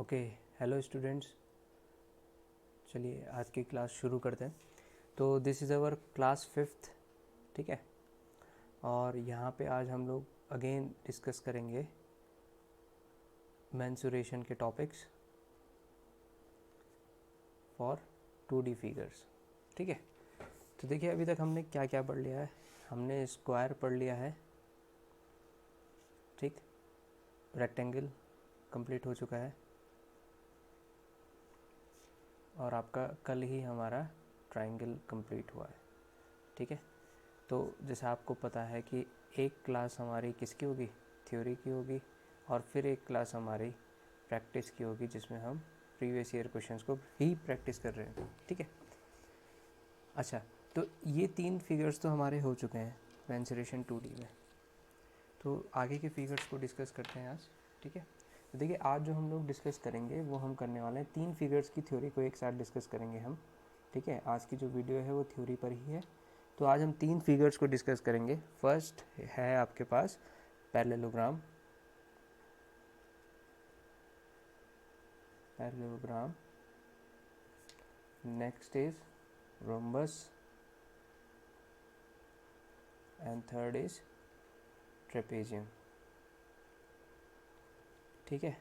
Okay, hello students. चलिए आज की क्लास शुरू करते हैं। तो this is our class 5th, ठीक है। और यहाँ पे आज हम लोग अगेन डिस्कस करेंगे मेंसुरेशन के टॉपिक्स फॉर 2D फिगर्स, ठीक है। तो देखिए अभी तक हमने क्या क्या पढ़ लिया है। हमने स्क्वायर पढ़ लिया है, ठीक। रेक्टेंगल कंप्लीट हो चुका है और आपका कल ही हमारा ट्रायंगल कंप्लीट हुआ है, ठीक है। तो जैसे आपको पता है कि एक क्लास हमारी किसकी होगी, थ्योरी की होगी, और फिर एक क्लास हमारी प्रैक्टिस की होगी जिसमें हम प्रीवियस ईयर क्वेश्चंस को ही प्रैक्टिस कर रहे हैं, ठीक है। अच्छा, तो ये 3 फिगर्स तो हमारे हो चुके हैं मेंसुरेशन 2D में। तो आगे के फिगर्स को डिस्कस करते हैं आज, ठीक है। तो देखिए आज जो हम लोग डिस्कस करेंगे वो हम करने वाले हैं 3 फिगर्स की थ्योरी को एक साथ डिस्कस करेंगे हम, ठीक है। आज की जो वीडियो है वो थ्योरी पर ही है। तो आज हम 3 फिगर्स को डिस्कस करेंगे। फर्स्ट है आपके पास parallelogram, next is rhombus and third is trapezium, ठीक है।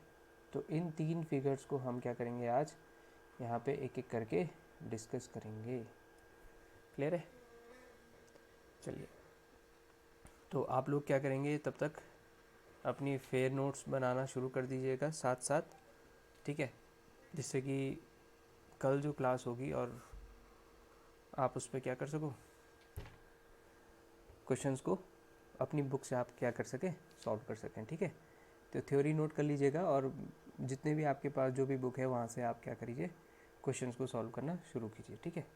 तो इन 3 फिगर्स को हम क्या करेंगे आज यहाँ पे एक एक करके डिस्कस करेंगे। क्लियर है? चलिए, तो आप लोग क्या करेंगे तब तक अपनी फेयर नोट्स बनाना शुरू कर दीजिएगा साथ साथ, ठीक है। जिससे कि कल जो क्लास होगी और आप उस पर क्या कर सको, क्वेश्चंस को अपनी बुक से आप क्या कर सकें, सॉल्व कर सकें, ठीक है। तो थ्योरी नोट कर लीजिएगा और जितने भी आपके पास जो भी बुक है वहाँ से आप क्या करिए, क्वेश्चंस को सॉल्व करना शुरू कीजिए, ठीक है।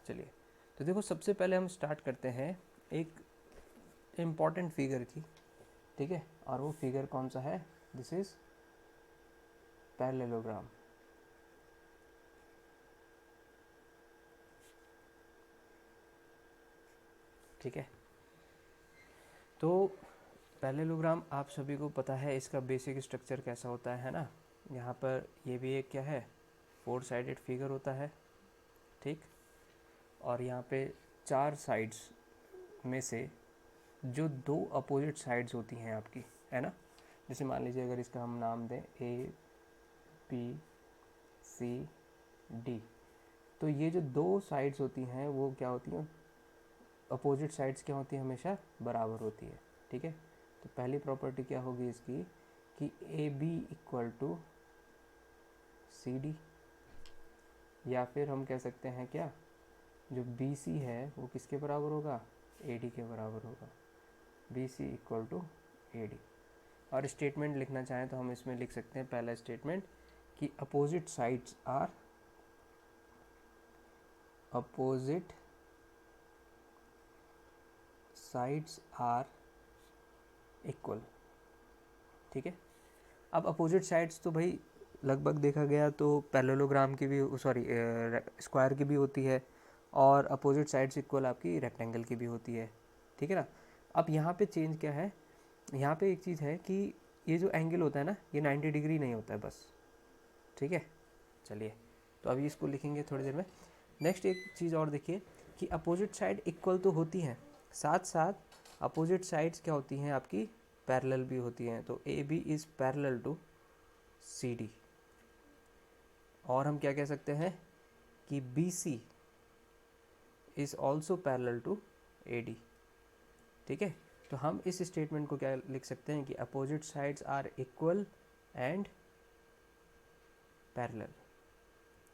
चलिए, तो देखो सबसे पहले हम स्टार्ट करते हैं एक इम्पॉर्टेंट फिगर की, ठीक है। और वो फिगर कौन सा है? दिस इज पैरेललोग्राम, ठीक है। तो पैरेललोग्राम आप सभी को पता है इसका बेसिक स्ट्रक्चर कैसा होता है ना। यहाँ पर ये भी एक क्या है, 4 साइडेड फिगर होता है, ठीक। और यहाँ पे 4 साइड्स में से जो 2 अपोजिट साइड्स होती हैं आपकी, है ना। जैसे मान लीजिए अगर इसका हम नाम दें ABCD, तो ये जो 2 साइड्स होती हैं वो क्या होती हैं, अपोजिट साइड्स क्या होती हैं, हमेशा बराबर होती है, ठीक है। तो पहली प्रॉपर्टी क्या होगी इसकी कि AB इक्वल टू CD, या फिर हम कह सकते हैं क्या, जो BC है वो किसके बराबर होगा, AD के बराबर होगा। BC equal to AD। और स्टेटमेंट लिखना चाहें तो हम इसमें लिख सकते हैं पहला स्टेटमेंट कि अपोजिट साइड्स आर इक्वल, ठीक है। अब अपोजिट साइड्स तो भाई लगभग देखा गया तो पैरेललोग्राम की भी, सॉरी स्क्वायर की भी होती है, और अपोजिट साइड्स इक्वल आपकी रेक्टेंगल की भी होती है, ठीक है ना। अब यहाँ पे चेंज क्या है, यहाँ पे एक चीज़ है कि ये जो एंगल होता है ना, ये 90 डिग्री नहीं होता है बस, ठीक है। चलिए, तो अभी इसको लिखेंगे थोड़ी देर में। नेक्स्ट एक चीज़ और देखिए कि अपोजिट साइड इक्वल तो होती हैं, साथ साथ अपोजिट साइड्स क्या होती हैं आपकी, पैरेलल भी होती हैं। तो A B is parallel to C D, और हम क्या कह सकते हैं कि B C is also parallel to A D, ठीक है। तो हम इस स्टेटमेंट को क्या लिख सकते हैं कि opposite sides are equal and parallel,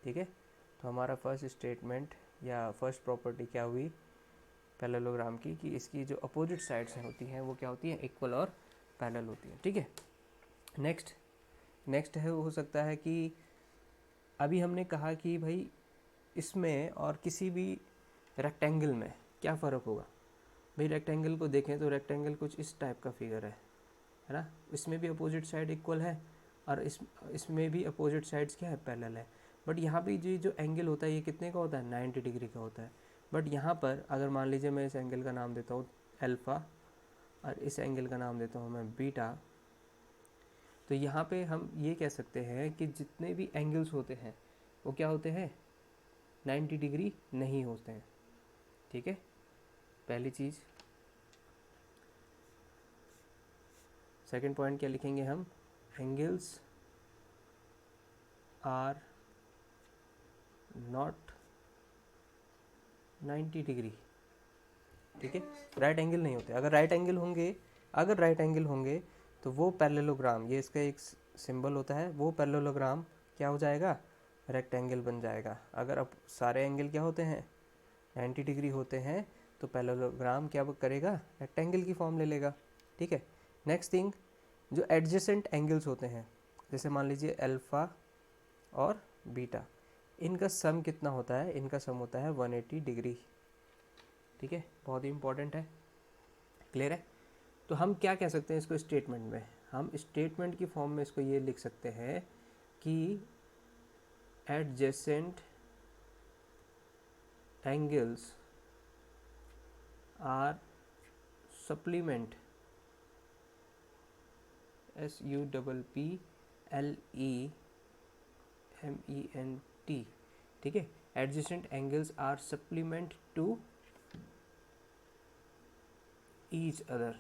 ठीक है। तो हमारा फर्स्ट स्टेटमेंट या फर्स्ट प्रॉपर्टी क्या हुई पैरेललोग्राम की, कि इसकी जो अपोजिट साइड्स होती हैं वो क्या होती हैं, इक्वल और पैरेलल होती हैं, ठीक है। नेक्स्ट है, हो सकता है कि अभी हमने कहा कि भाई इसमें और किसी भी रेक्टेंगल में क्या फ़र्क होगा। भाई रेक्टेंगल को देखें तो रेक्टेंगल कुछ इस टाइप का फिगर है ना। इसमें भी अपोजिट साइड इक्वल है और इसमें भी अपोजिट साइड्स क्या है, पैरेलल है। बट यहाँ पे जो एंगल होता है ये कितने का होता है, 90 डिग्री का होता है। बट यहाँ पर अगर मान लीजिए मैं इस एंगल का नाम देता हूँ अल्फ़ा और इस एंगल का नाम देता हूँ मैं बीटा, तो यहाँ पे हम ये कह सकते हैं कि जितने भी एंगल्स होते हैं वो क्या होते हैं, 90 डिग्री नहीं होते हैं। ठीक है, पहली चीज़। सेकंड पॉइंट क्या लिखेंगे हम, एंगल्स आर नॉट 90 डिग्री। ठीक है, राइट एंगल नहीं होते। अगर राइट एंगल होंगे तो वो पैरेललोग्राम, ये इसका एक सिंबल होता है, वो पैरेललोग्राम क्या हो जाएगा, रेक्टेंगल बन जाएगा। अगर अब सारे एंगल क्या होते हैं, 90 डिग्री होते हैं, तो पैरेललोग्राम क्या करेगा, रेक्टेंगल की फॉर्म ले लेगा। ठीक है, नेक्स्ट थिंग, जो एडजेसेंट एंगल्स होते हैं, जैसे मान लीजिए अल्फ़ा और बीटा, इनका सम कितना होता है, इनका सम होता है 180 डिग्री। ठीक है, बहुत ही इंपॉर्टेंट है। क्लियर है। तो हम क्या कह सकते हैं इसको स्टेटमेंट में, हम स्टेटमेंट की फॉर्म में इसको ये लिख सकते हैं कि adjacent angles are supplement, SUPPLEMENT। ठीक है, adjacent angles are supplement to each other.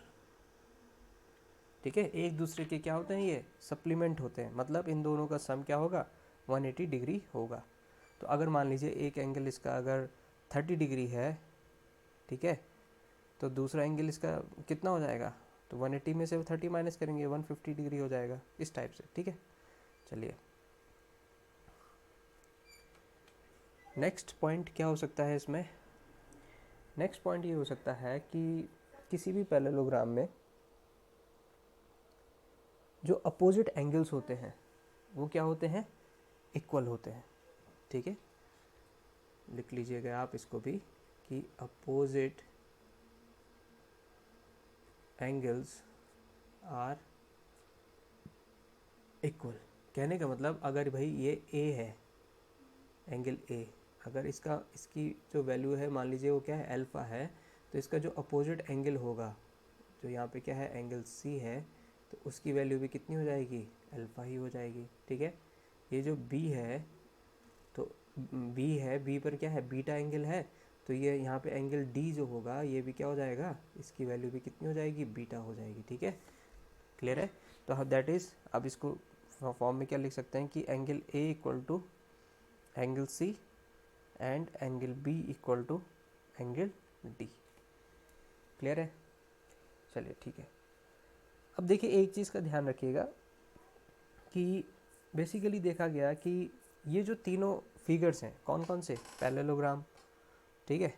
ठीक है, एक दूसरे के क्या होते हैं, ये सप्लीमेंट होते हैं, मतलब इन दोनों का सम क्या होगा, 180 डिग्री होगा। तो अगर मान लीजिए एक एंगल इसका अगर 30 डिग्री है, ठीक है, तो दूसरा एंगल इसका कितना हो जाएगा, तो 180 में से 30 माइनस करेंगे, 150 डिग्री हो जाएगा, इस टाइप से। ठीक है, चलिए नेक्स्ट पॉइंट क्या हो सकता है इसमें। नेक्स्ट पॉइंट ये हो सकता है कि किसी भी पैरेललोग्राम में जो अपोजिट एंगल्स होते हैं वो क्या होते हैं, इक्वल होते हैं। ठीक है, लिख लीजिएगा आप इसको भी कि अपोजिट एंगल्स आर इक्वल। कहने का मतलब, अगर भाई ये ए है, एंगल ए, अगर इसकी जो वैल्यू है मान लीजिए वो क्या है, अल्फ़ा है, तो इसका जो अपोजिट एंगल होगा, जो यहाँ पे क्या है एंगल सी है, तो उसकी वैल्यू भी कितनी हो जाएगी, अल्फ़ा ही हो जाएगी। ठीक है, ये जो बी है, तो बी पर क्या है, बीटा एंगल है, तो ये यहाँ पे एंगल डी जो होगा ये भी क्या हो जाएगा, इसकी वैल्यू भी कितनी हो जाएगी, बीटा हो जाएगी। ठीक है, क्लियर है। तो दैट इज़, अब इसको फॉर्म में क्या लिख सकते हैं कि angle A equal to angle C and angle B equal to angle D. Clear है, चलिए ठीक है। अब देखिए एक चीज़ का ध्यान रखिएगा कि बेसिकली देखा गया कि ये जो तीनों फिगर्स हैं कौन कौन से, पैरेललोग्राम, ठीक है,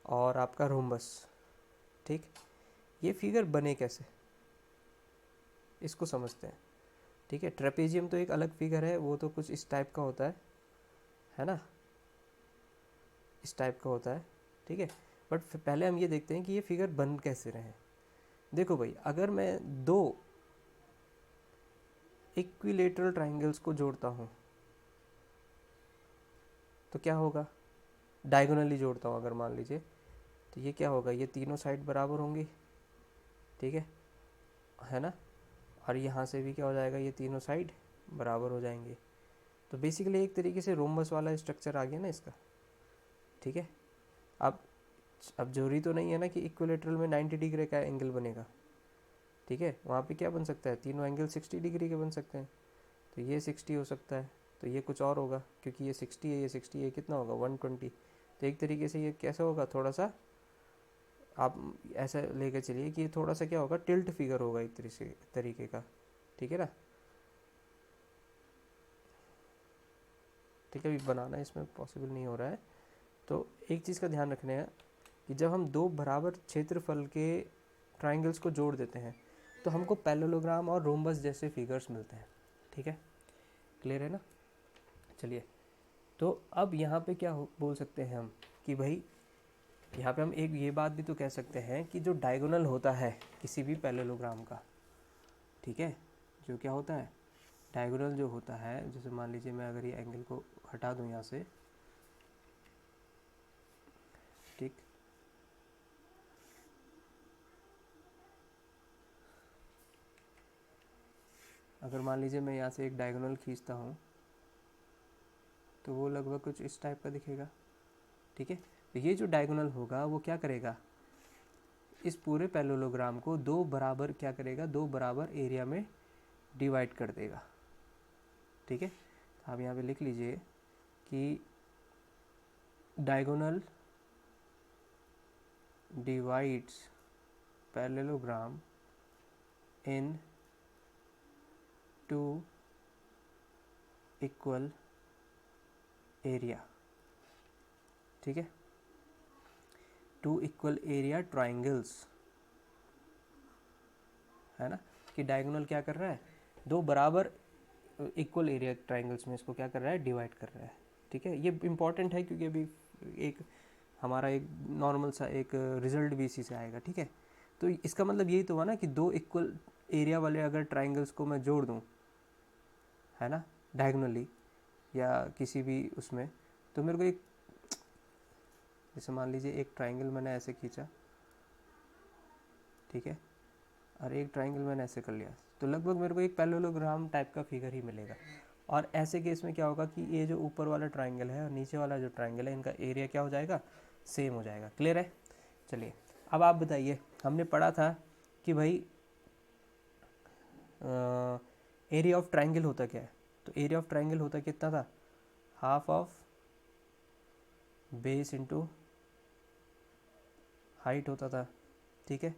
और आपका रोम्बस, ठीक, ये फिगर बने कैसे, इसको समझते हैं। ठीक है, ट्रेपेजियम तो एक अलग फिगर है, वो तो कुछ इस टाइप का होता है ना, इस टाइप का होता है। ठीक है, बट पहले हम ये देखते हैं कि ये फिगर बन कैसे रहे हैं। देखो भाई, अगर मैं दो इक्विलेटरल ट्राइंगल्स को जोड़ता हूँ तो क्या होगा, डायगोनली जोड़ता हूँ अगर मान लीजिए, तो ये क्या होगा, ये तीनों साइड बराबर होंगी। ठीक है ना, और यहाँ से भी क्या हो जाएगा, ये तीनों साइड बराबर हो जाएंगे। तो बेसिकली एक तरीके से रोम्बस वाला स्ट्रक्चर आ गया ना इसका। ठीक है, अब जरूरी तो नहीं है ना कि इक्विलेटरल में 90 डिग्री का एंगल बनेगा। ठीक है, वहाँ पे क्या बन सकता है, तीनों एंगल 60 डिग्री के बन सकते हैं। तो ये 60 हो सकता है, तो ये कुछ और होगा, क्योंकि ये 60 है, ये 60 है, कितना होगा 120। तो एक तरीके से ये कैसा होगा, थोड़ा सा आप ऐसा लेकर चलिए कि ये थोड़ा सा क्या होगा, टिल्ट फिगर होगा एक तरीके का। ठीक है ना, ठीक है, अभी बनाना इसमें पॉसिबल नहीं हो रहा है। तो एक चीज़ का ध्यान रखना है कि जब हम दो बराबर क्षेत्रफल के ट्राइंगल्स को जोड़ देते हैं तो हमको पैरेललोग्राम और रोम्बस जैसे फिगर्स मिलते हैं। ठीक है, क्लियर है ना। चलिए, तो अब यहाँ पे क्या बोल सकते हैं हम कि भाई यहाँ पे हम एक ये बात भी तो कह सकते हैं कि जो डायगोनल होता है किसी भी पैरेललोग्राम का, ठीक है, जो क्या होता है डायगोनल जो होता है, जैसे मान लीजिए मैं अगर ये एंगल को हटा दूँ यहाँ से, ठीक, अगर मान लीजिए मैं यहाँ से एक डायगोनल खींचता हूँ तो वो लगभग कुछ इस टाइप का दिखेगा, ठीक है। तो ये जो डायगोनल होगा वो क्या करेगा, इस पूरे पैरेललोग्राम को दो बराबर क्या करेगा, दो बराबर एरिया में डिवाइड कर देगा, ठीक है। तो आप यहाँ पे लिख लीजिए कि diagonal divides parallelogram in two equal area, ठीक है, टू इक्वल एरिया ट्राइंगल्स, है ना, कि डायगोनल क्या कर रहा है, दो बराबर इक्वल एरिया ट्राइंगल्स में इसको क्या कर रहा है, डिवाइड कर रहा है, ठीक है। ये इंपॉर्टेंट है क्योंकि अभी एक हमारा एक नॉर्मल सा एक रिजल्ट भी इसी से आएगा, ठीक है। तो इसका मतलब यही तो हुआ ना कि दो इक्वल एरिया वाले अगर ट्राइंगल्स को मैं जोड़ दूँ, है ना, डायगोनली या किसी भी उसमें, तो मेरे को एक, जैसे मान लीजिए एक ट्राइंगल मैंने ऐसे खींचा, ठीक है, और एक ट्राइंगल मैंने ऐसे कर लिया, तो लगभग मेरे को एक पैरेललोग्राम टाइप का फिगर ही मिलेगा। और ऐसे केस में क्या होगा कि ये जो ऊपर वाला ट्राइंगल है और नीचे वाला जो ट्राइंगल है, इनका एरिया क्या हो जाएगा, सेम हो जाएगा। क्लियर है? चलिए अब आप बताइए, हमने पढ़ा था कि भाई एरिया ऑफ ट्राइंगल होता क्या है, तो एरिया ऑफ ट्राइंगल होता कितना था, half of base into height होता था, ठीक है।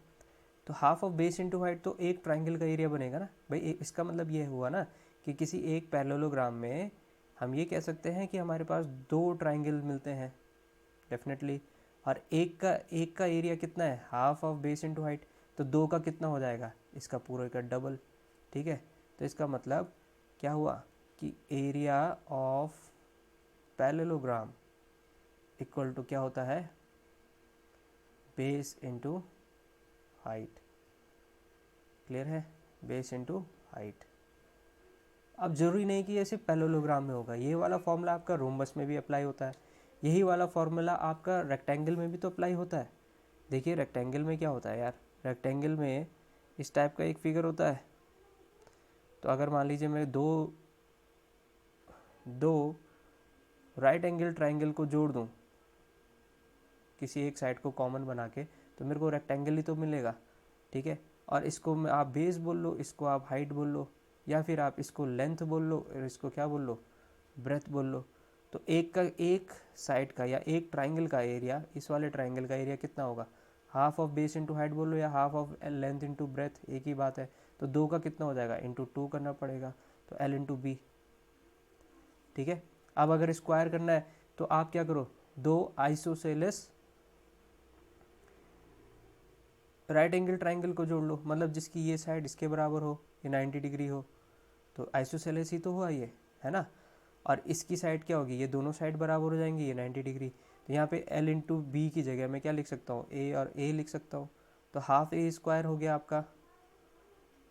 तो half of base into height तो एक ट्राइंगल का एरिया बनेगा ना भाई, इसका मतलब ये हुआ ना कि किसी एक पैरेललोग्राम में हम ये कह सकते हैं कि हमारे पास दो ट्राइंगल मिलते हैं डेफिनेटली, और एक का एरिया कितना है, half of base into height, तो दो का कितना हो जाएगा, इसका पूरे का डबल, ठीक है। तो इसका मतलब क्या हुआ कि area of parallelogram equal to क्या होता है, बेस इंटू हाइट। क्लियर है? Base into height. अब जरूरी नहीं कि ये सिर्फ पैरेललोग्राम में होगा, ये वाला फॉर्मूला आपका रोम्बस में भी अप्लाई होता है, यही वाला फॉर्मूला आपका रेक्टेंगल में भी तो अप्लाई होता है। देखिए रेक्टेंगल में क्या होता है यार, रेक्टेंगल में इस टाइप का एक फिगर होता है, तो अगर मान लीजिए मैं दो राइट एंगल ट्राइंगल को जोड़ दूं किसी एक साइड को कॉमन बना के, तो मेरे को रेक्टेंगल ही तो मिलेगा, ठीक है। और इसको मैं आप बेस बोल लो, इसको आप हाइट बोल लो, या फिर आप इसको लेंथ बोल लो और इसको क्या बोल लो, ब्रेथ बोल लो। तो एक साइड का या एक ट्राइंगल का एरिया, इस वाले ट्राइंगल का एरिया कितना होगा, half of base into height बोल लो या half of length into breadth, एक ही बात है। तो दो का कितना हो जाएगा, इंटू टू करना पड़ेगा, तो एल इंटू बी, ठीक है। अब अगर स्क्वायर करना है तो आप क्या करो, दो आइसोसेलेस राइट एंगल ट्राइंगल को जोड़ लो, मतलब जिसकी ये साइड इसके बराबर हो, ये 90 डिग्री हो, तो आइसोसेलेस ही तो हुआ ये, है ना। और इसकी साइड क्या होगी, ये दोनों साइड बराबर हो जाएंगी, ये 90 डिग्री। तो यहाँ पे एल इंटू बी की जगह मैं क्या लिख सकता हूँ, ए और ए लिख सकता हूँ। तो हाफ ए स्क्वायर हो गया आपका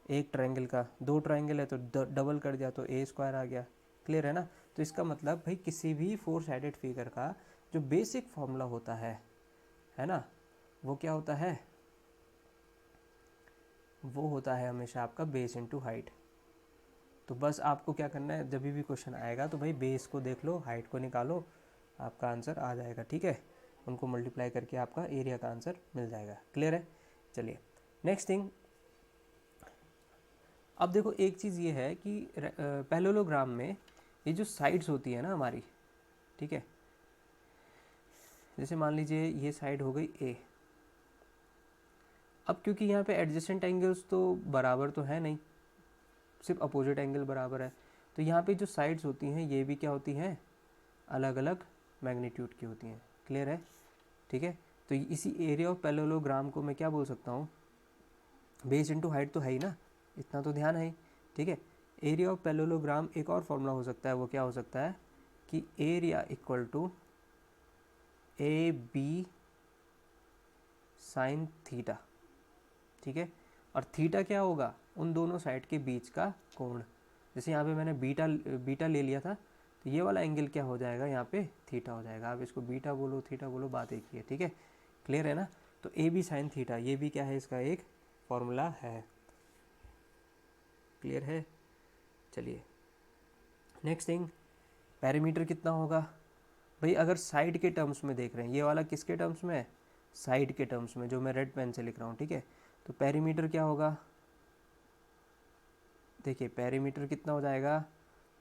एक ट्राइंगल का, दो ट्राइंगल है तो डबल कर दिया तो ए स्क्वायर आ गया। क्लियर है ना? तो इसका मतलब भाई किसी भी फोर साइडेड फिगर का जो बेसिक फॉर्मूला होता है ना, वो क्या होता है, वो होता है हमेशा आपका बेस इंटू हाइट। तो बस आपको क्या करना है, जब भी क्वेश्चन आएगा तो भाई बेस को देख लो, हाइट को निकालो, आपका आंसर आ जाएगा, ठीक है। उनको मल्टीप्लाई करके आपका एरिया का आंसर मिल जाएगा। क्लियर है? चलिए नेक्स्ट थिंग, अब देखो एक चीज़ ये है कि पैरेललोग्राम में ये जो साइड्स होती है ना हमारी, ठीक है, जैसे मान लीजिए ये साइड हो गई ए। अब क्योंकि यहाँ पे एडजेसेंट एंगल्स तो बराबर तो है नहीं, सिर्फ अपोजिट एंगल बराबर है, तो यहाँ पे जो साइड्स होती हैं ये भी क्या होती हैं, अलग अलग मैग्नीट्यूड की होती हैं। क्लियर है? ठीक है। तो इसी एरिया ऑफ पैरेललोग्राम को मैं क्या बोल सकता हूँ, बेस इंटू हाइट तो है ही ना, इतना तो ध्यान है ही, ठीक है। एरिया ऑफ पैरेललोग्राम एक और फॉर्मूला हो सकता है, वो क्या हो सकता है कि area equal to A B sine theta, ठीक है। और थीटा क्या होगा, उन दोनों साइड के बीच का कोण। जैसे यहाँ पे मैंने बीटा ले लिया था, तो ये वाला एंगल क्या हो जाएगा, यहाँ पे थीटा हो जाएगा। आप इसको बीटा बोलो थीटा बोलो, बात एक ही है, ठीक है। क्लियर है ना? तो ए बी साइन थीटा, ये भी क्या है, इसका एक फॉर्मूला है। क्लियर है? चलिए नेक्स्ट थिंग, पेरीमीटर कितना होगा भाई, अगर साइड के टर्म्स में देख रहे हैं, ये वाला किसके टर्म्स में है, साइड के टर्म्स में, जो मैं रेड पेन से लिख रहा हूँ, ठीक है। तो पेरीमीटर क्या होगा, देखिए पेरीमीटर कितना हो जाएगा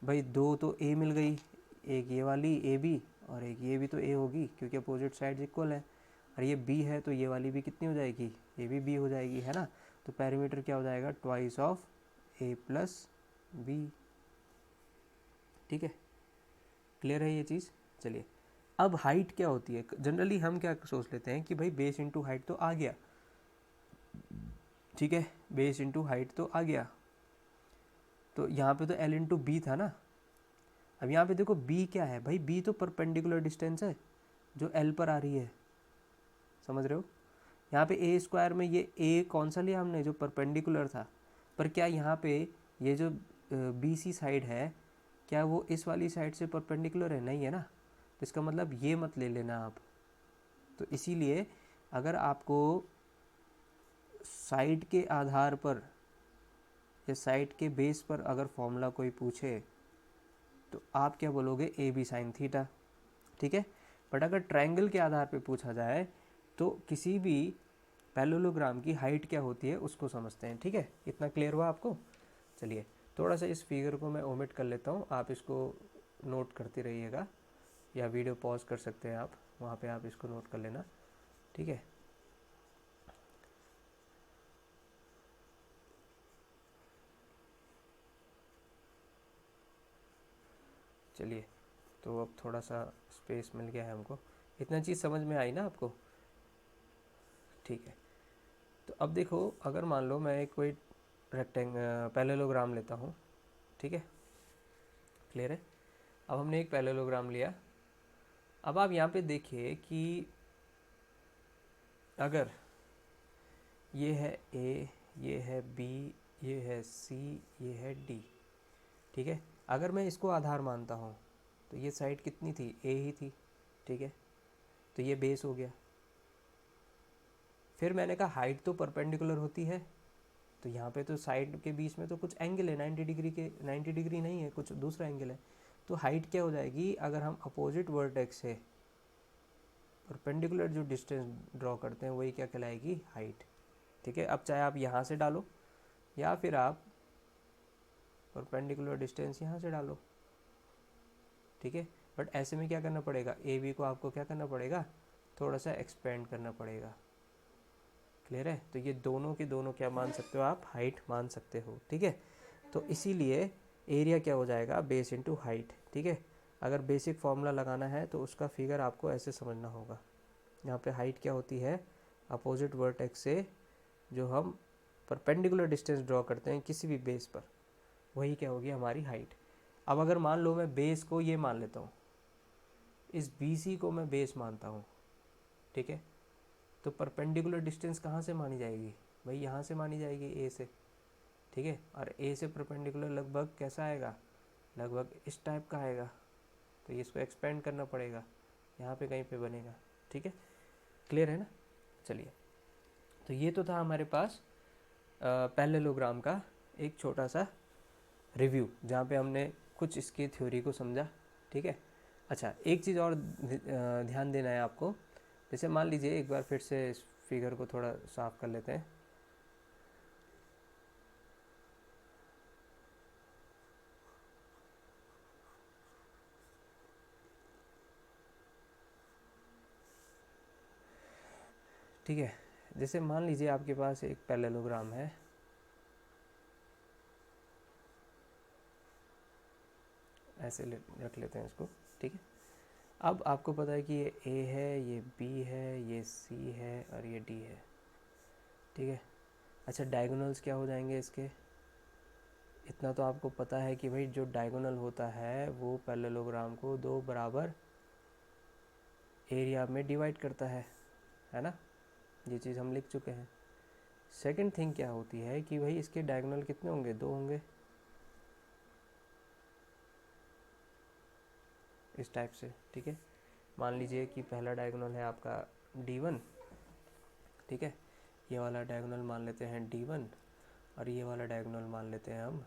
भाई, दो तो ए मिल गई, एक ये वाली ए बी और एक ये भी तो ए होगी क्योंकि अपोजिट साइड्स इक्वल है, और ये बी है तो ये वाली भी कितनी हो जाएगी, ये भी बी हो जाएगी, है ना। तो पेरीमीटर क्या हो जाएगा, twice of A plus B, ठीक है, क्लियर है ये चीज़। चलिए अब हाइट क्या होती है, जनरली हम क्या सोच लेते हैं कि भाई बेस इंटू हाइट तो आ गया, ठीक है, बेस इंटू हाइट तो आ गया, तो यहाँ पे तो एल इंटू बी था ना। अब यहाँ पे देखो बी क्या है भाई, बी तो परपेंडिकुलर डिस्टेंस है जो एल पर आ रही है, समझ रहे हो। यहाँ पे ए स्क्वायर में ये ए कौन सा लिया हमने, जो परपेंडिकुलर था, पर क्या यहाँ पे ये जो बी सी साइड है, क्या वो इस वाली साइड से परपेंडिकुलर है, नहीं है ना, तो इसका मतलब ये मत ले लेना आप। तो इसीलिए अगर आपको साइड के आधार पर या साइड के बेस पर अगर फॉर्मूला कोई पूछे तो आप क्या बोलोगे, ए बी साइन थीटा, ठीक है। बट अगर ट्रायंगल के आधार पर पूछा जाए तो किसी भी पैरेललोग्राम की हाइट क्या होती है उसको समझते हैं, ठीक है। इतना क्लियर हुआ आपको। चलिए थोड़ा सा इस फिगर को मैं ओमिट कर लेता हूँ, आप इसको नोट करते रहिएगा, या वीडियो पॉज कर सकते हैं आप, वहाँ पे आप इसको नोट कर लेना, ठीक है। चलिए तो अब थोड़ा सा स्पेस मिल गया है हमको, इतना चीज़ समझ में आई ना आपको, ठीक है। तो अब देखो, अगर मान लो मैं एक कोई पैरेललोग्राम लेता हूँ, ठीक है, क्लियर है। अब हमने एक पैरेललोग्राम लिया, अब आप यहाँ पे देखिए कि अगर ये है ए, ये है बी, ये है सी, ये है डी, ठीक है। अगर मैं इसको आधार मानता हूँ तो ये साइड कितनी थी, ए ही थी, ठीक है, तो ये बेस हो गया। फिर मैंने कहा हाइट तो परपेंडिकुलर होती है, तो यहाँ पे तो साइड के बीच में तो कुछ एंगल है 90 डिग्री के, 90 डिग्री नहीं है, कुछ दूसरा एंगल है। तो हाइट क्या हो जाएगी, अगर हम अपोजिट वर्टेक्स से परपेंडिकुलर जो डिस्टेंस ड्रॉ करते हैं वही क्या कहलाएगी, हाइट, ठीक है। अब चाहे आप यहाँ से डालो या फिर आप परपेंडिकुलर डिस्टेंस यहाँ से डालो, ठीक है। बट ऐसे में क्या करना पड़ेगा, ए बी को आपको क्या करना पड़ेगा, थोड़ा सा एक्सपेंड करना पड़ेगा, क्लियर है। तो ये दोनों के दोनों क्या मान सकते हो आप, हाइट मान सकते हो, ठीक है। तो इसीलिए एरिया क्या हो जाएगा, बेस इंटू हाइट, ठीक है। अगर बेसिक फॉर्मूला लगाना है तो उसका फिगर आपको ऐसे समझना होगा। यहाँ पे हाइट क्या होती है, अपोजिट वर्टेक्स से जो हम परपेंडिकुलर डिस्टेंस ड्रॉ करते हैं किसी भी बेस पर, वही क्या होगी हमारी हाइट। अब अगर मान लो मैं बेस को ये मान लेता हूँ, इस बी सी को मैं बेस मानता हूँ, ठीक है, तो परपेंडिकुलर डिस्टेंस कहाँ से मानी जाएगी भाई, यहाँ से मानी जाएगी ए से, ठीक है। और ए से परपेंडिकुलर लगभग कैसा आएगा, लगभग इस टाइप का आएगा, तो इसको एक्सपेंड करना पड़ेगा, यहाँ पे कहीं पे बनेगा, ठीक है, क्लियर है ना। चलिए तो ये तो था हमारे पास पैरेललोग्राम का एक छोटा सा रिव्यू, जहाँ पे हमने कुछ इसकी थ्योरी को समझा, ठीक है। अच्छा एक चीज़ और ध्यान देना है आपको, जैसे मान लीजिए एक बार फिर से इस फिगर को थोड़ा साफ कर लेते हैं, ठीक है। जैसे मान लीजिए आपके पास एक पैरेललोग्राम है, ऐसे रख लेते हैं इसको, ठीक है। अब आपको पता है कि ये ए है, ये बी है, ये सी है और ये डी है, ठीक है। अच्छा डायगोनल्स क्या हो जाएंगे इसके, इतना तो आपको पता है कि भाई जो डायगोनल होता है वो पैरेललोग्राम को दो बराबर एरिया में डिवाइड करता है ना, ये चीज़ हम लिख चुके हैं। सेकंड थिंग क्या होती है कि भाई इसके डायगोनल कितने होंगे, दो होंगे, इस टाइप से, ठीक है। मान लीजिए कि पहला डायगोनल है आपका D1, ठीक है, ये वाला डायगोनल मान लेते हैं D1 और ये वाला डायगोनल मान लेते हैं हम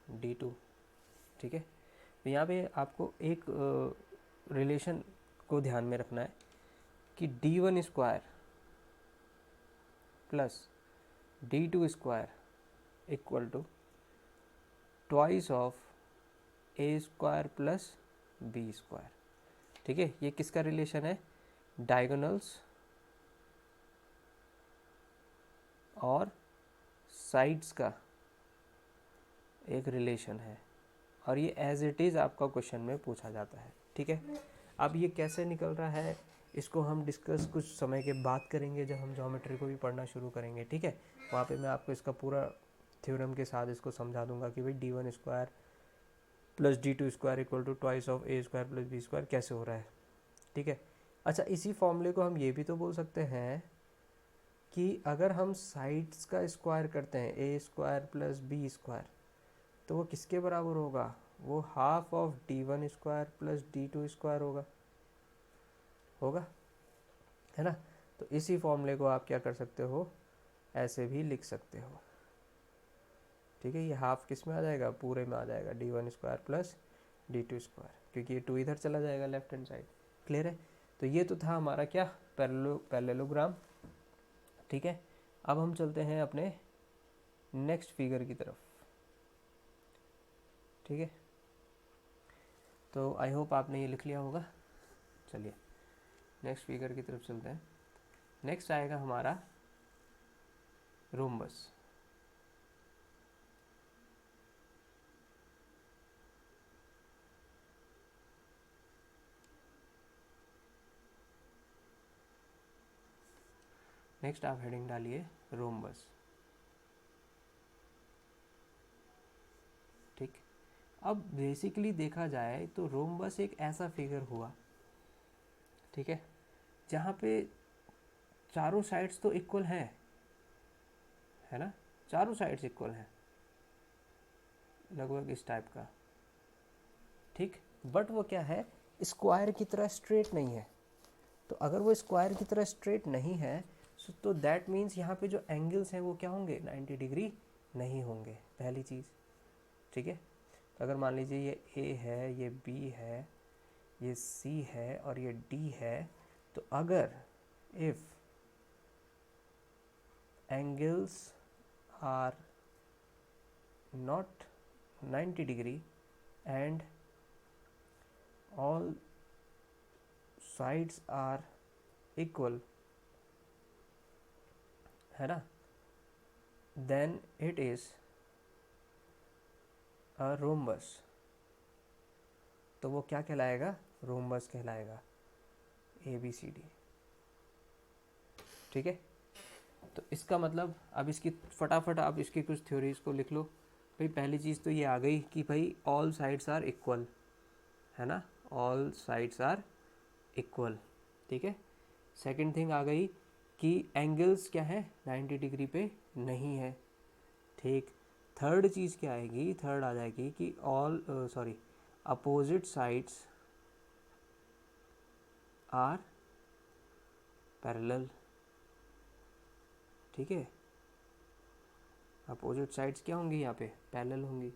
d2, ठीक है। तो यहाँ पे आपको एक रिलेशन को ध्यान में रखना है कि d1 square plus d2 square equal to twice of A square plus B square, ठीक है। ये किसका रिलेशन है? डायगोनल्स और साइड्स का एक रिलेशन है, और ये एज इट इज़ आपका क्वेश्चन में पूछा जाता है, ठीक है। अब ये कैसे निकल रहा है इसको हम डिस्कस कुछ समय के बाद करेंगे, जब हम ज्योमेट्री को भी पढ़ना शुरू करेंगे, ठीक है। वहाँ पे मैं आपको इसका पूरा थ्योरम के साथ इसको समझा दूंगा कि भाई d1 square plus d2 square equal to twice of A square plus B square कैसे हो रहा है, ठीक है। अच्छा, इसी फॉर्मूले को हम ये भी तो बोल सकते हैं कि अगर हम साइड्स का स्क्वायर करते हैं ए स्क्वायर प्लस बी स्क्वायर, तो वो किसके बराबर होगा? वो half of d1 square plus d2 square होगा, है ना। तो इसी फॉर्मूले को आप क्या कर सकते हो, ऐसे भी लिख सकते हो, ठीक है। ये हाफ किस में आ जाएगा? पूरे में आ जाएगा, d1 square plus d2 square, क्योंकि ये 2 इधर चला जाएगा लेफ्ट हैंड साइड। क्लियर है? तो ये तो था हमारा क्या, पैरेललोग्राम, ठीक है। अब हम चलते हैं अपने नेक्स्ट फिगर की तरफ, ठीक है। तो आई होप आपने ये लिख लिया होगा। चलिए नेक्स्ट फिगर की तरफ चलते हैं। नेक्स्ट आएगा हमारा रोम्बस। नेक्स्ट आप हेडिंग डालिए रोम्बस, ठीक। अब बेसिकली देखा जाए तो रोम्बस एक ऐसा फिगर हुआ, ठीक है, जहाँ पे चारों साइड्स तो इक्वल हैं, है ना, चारों साइड्स इक्वल हैं लगभग इस टाइप का, ठीक। बट वो क्या है, स्क्वायर की तरह स्ट्रेट नहीं है। तो अगर वो स्क्वायर की तरह स्ट्रेट नहीं है तो दैट मीन्स यहाँ पे जो एंगल्स हैं वो क्या होंगे, 90 डिग्री नहीं होंगे, पहली चीज़, ठीक है। तो अगर मान लीजिए ये ए है, ये बी है, ये सी है और ये डी है, तो अगर if angles are not 90 degree and all sides are equal, है ना, then it is a rhombus। तो वो क्या कहलाएगा, रोम्बस कहलाएगा, ABCD, ठीक है। तो इसका मतलब अब इसकी फटाफट आप इसकी कुछ थ्योरीज को लिख लो। भाई पहली चीज़ तो ये आ गई कि भाई ऑल साइड्स आर इक्वल, है ना, ऑल साइड्स आर इक्वल, ठीक है। सेकंड थिंग आ गई कि एंगल्स क्या है, 90 डिग्री पे नहीं है, ठीक। थर्ड चीज़ क्या आएगी, थर्ड आ जाएगी कि all opposite sides are parallel, ठीक है। अपोजिट साइड्स क्या होंगी यहाँ पे, पैरेलल होंगी,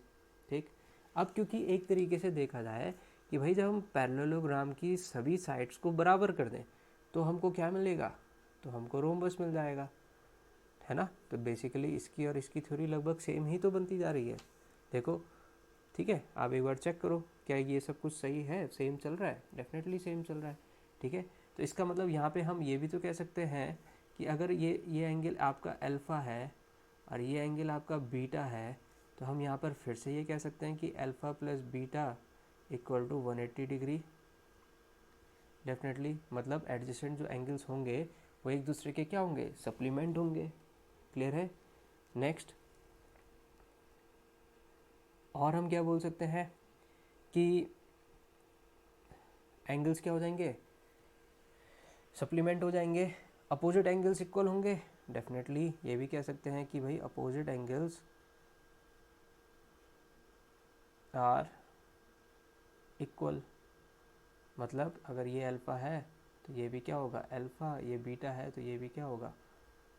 ठीक। अब क्योंकि एक तरीके से देखा जाए कि भाई जब हम पैरेललोग्राम की सभी साइड्स को बराबर कर दें तो हमको क्या मिलेगा, तो हमको रोम्बस मिल जाएगा, है ना। तो बेसिकली इसकी और इसकी थ्योरी लगभग सेम ही तो बनती जा रही है, देखो, ठीक है। आप एक बार चेक करो क्या ये सब कुछ सही है, सेम चल रहा है, डेफिनेटली सेम चल रहा है, ठीक है। तो इसका मतलब यहाँ पे हम ये भी तो कह सकते हैं कि अगर ये एंगल आपका अल्फ़ा है और ये एंगल आपका बीटा है, तो हम यहाँ पर फिर से ये कह सकते हैं कि alpha plus beta equal to 180 degree, definitely. मतलब एडजेसेंट जो एंगल्स होंगे वो एक दूसरे के क्या होंगे, सप्लीमेंट होंगे, क्लियर है। नेक्स्ट और हम क्या बोल सकते हैं कि एंगल्स क्या हो जाएंगे, सप्लीमेंट हो जाएंगे, अपोजिट एंगल्स इक्वल होंगे, डेफिनेटली ये भी कह सकते हैं कि भाई अपोजिट एंगल्स आर इक्वल। मतलब अगर ये अल्फ़ा है तो ये भी क्या होगा अल्फ़ा, ये बीटा है तो ये भी क्या होगा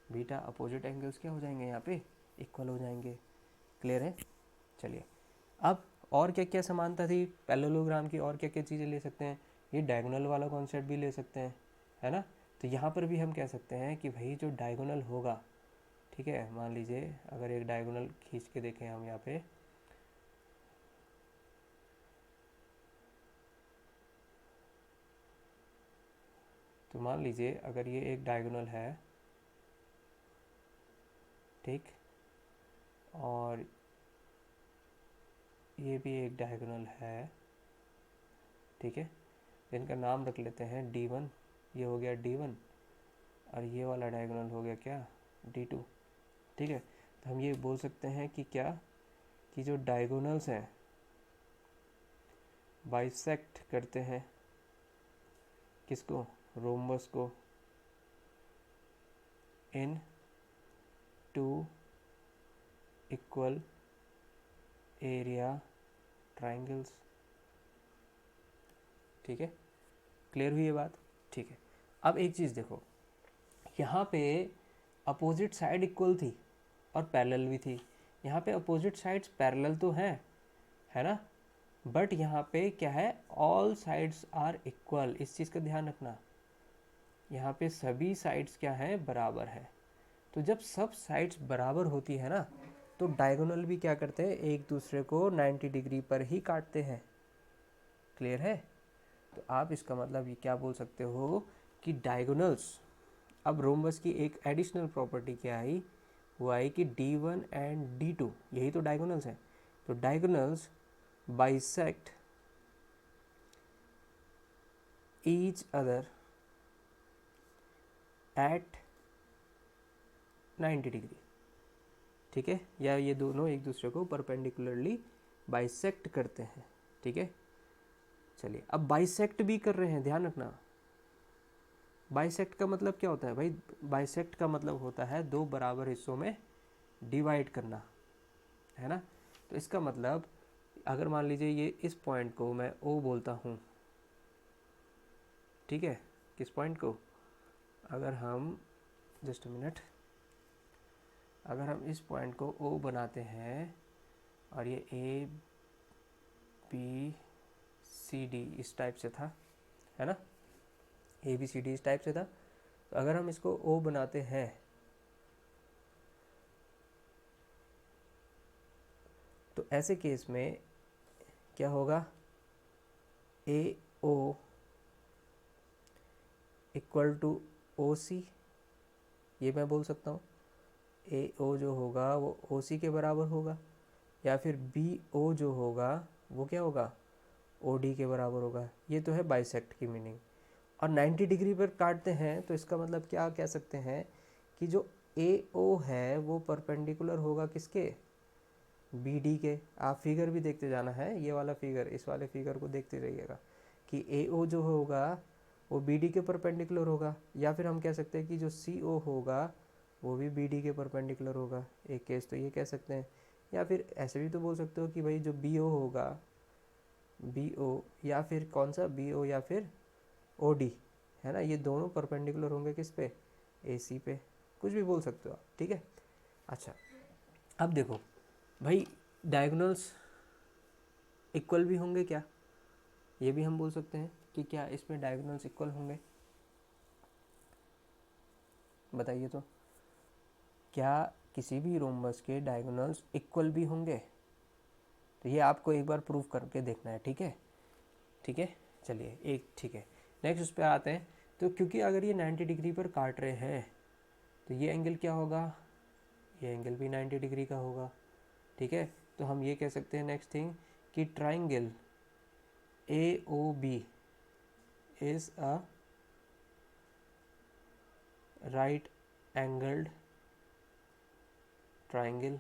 बीटा, अपोजिट एंगल्स क्या हो जाएंगे यहाँ पे, इक्वल हो जाएंगे, क्लियर है। चलिए अब और क्या क्या समानता थी पैरेललोग्राम की, और क्या क्या चीज़ें ले सकते हैं, ये डायगोनल वाला कॉन्सेप्ट भी ले सकते हैं, है ना। तो यहाँ पर भी हम कह सकते हैं कि भाई जो डायगोनल होगा, ठीक है, मान लीजिए अगर एक डायगोनल खींच के देखें हम यहाँ पे, तो मान लीजिए अगर ये एक डायगोनल है, ठीक, और ये भी एक डायगोनल है, ठीक है, इनका नाम रख लेते हैं D1, ये हो गया D1, और ये वाला डायगोनल हो गया क्या, D2, ठीक है। तो हम ये बोल सकते हैं कि क्या, कि जो डायगोनल्स हैं बाइसेक्ट करते हैं किसको, रोम्बस को, इन टू इक्वल एरिया ट्राइंगल्स, ठीक है, क्लियर हुई ये बात, ठीक है। अब एक चीज़ देखो, यहाँ पे अपोजिट साइड इक्वल थी और पैरेलल भी थी, यहाँ पे अपोजिट साइड्स पैरेलल तो हैं, है ना, बट यहाँ पे क्या है, ऑल साइड्स आर इक्वल, इस चीज़ का ध्यान रखना, यहाँ पे सभी साइड्स क्या है, बराबर है। तो जब सब साइड्स बराबर होती है ना, तो डायगोनल भी क्या करते हैं, एक दूसरे को 90 डिग्री पर ही काटते हैं, क्लियर है। तो आप इसका मतलब ये क्या बोल सकते हो कि डायगोनल्स, अब रोम्बस की एक एडिशनल प्रॉपर्टी क्या आई, वो आई कि D1 एंड D2 यही तो डायगोनल्स हैं, तो diagonals bisect each other at 90 degree, ठीक है, या ये दोनों एक दूसरे को परपेंडिकुलरली बाइसेक्ट करते हैं, ठीक है। चलिए, अब बाइसेक्ट भी कर रहे हैं, ध्यान रखना, बाइसेक्ट का मतलब क्या होता है भाई, बाइसेक्ट का मतलब होता है दो बराबर हिस्सों में डिवाइड करना, है ना। तो इसका मतलब अगर मान लीजिए ये इस पॉइंट को मैं O बोलता हूँ, ठीक है, किस पॉइंट को, अगर हम जस्ट मिनट, अगर हम इस पॉइंट को O बनाते हैं और ये A B C D इस टाइप से था, है ना, A B C D इस टाइप से था, तो अगर हम इसको O बनाते हैं तो ऐसे केस में क्या होगा, AO इक्वल टू OC, ये मैं बोल सकता हूँ, AO जो होगा वो OC के बराबर होगा, या फिर BO जो होगा वो क्या होगा, OD के बराबर होगा। ये तो है बाइसेक्ट की मीनिंग। और 90 डिग्री पर काटते हैं तो इसका मतलब क्या कह सकते हैं कि जो AO है वो परपेंडिकुलर होगा किसके, BD के। आप फिगर भी देखते जाना है, ये वाला फिगर, इस वाले फिगर को देखते रहिएगा कि AO जो होगा वो BD के परपेंडिकुलर होगा, या फिर हम कह सकते हैं कि जो CO होगा वो भी BD के परपेंडिकुलर होगा, एक केस तो ये कह सकते हैं। या फिर ऐसे भी तो बोल सकते हो कि भाई जो BO होगा, BO या फिर कौन सा BO या फिर OD, है ना, ये दोनों परपेंडिकुलर होंगे किस पे, AC पे, कुछ भी बोल सकते हो आप, ठीक है। अच्छा, अब देखो भाई, डायगोनल्स इक्वल भी होंगे क्या, ये भी हम बोल सकते हैं कि क्या इसमें डायगोनल्स इक्वल होंगे, बताइए तो, क्या किसी भी रोम्बस के डायगोनल्स इक्वल भी होंगे, तो ये आपको एक बार प्रूव करके देखना है, ठीक है, ठीक है। चलिए एक, ठीक है, नेक्स्ट उस पर आते हैं। तो क्योंकि अगर ये 90 डिग्री पर काट रहे हैं तो ये एंगल क्या होगा, ये एंगल भी 90 डिग्री का होगा, ठीक है। तो हम ये कह सकते हैं नेक्स्ट थिंग कि triangle AOB is a right angled triangle,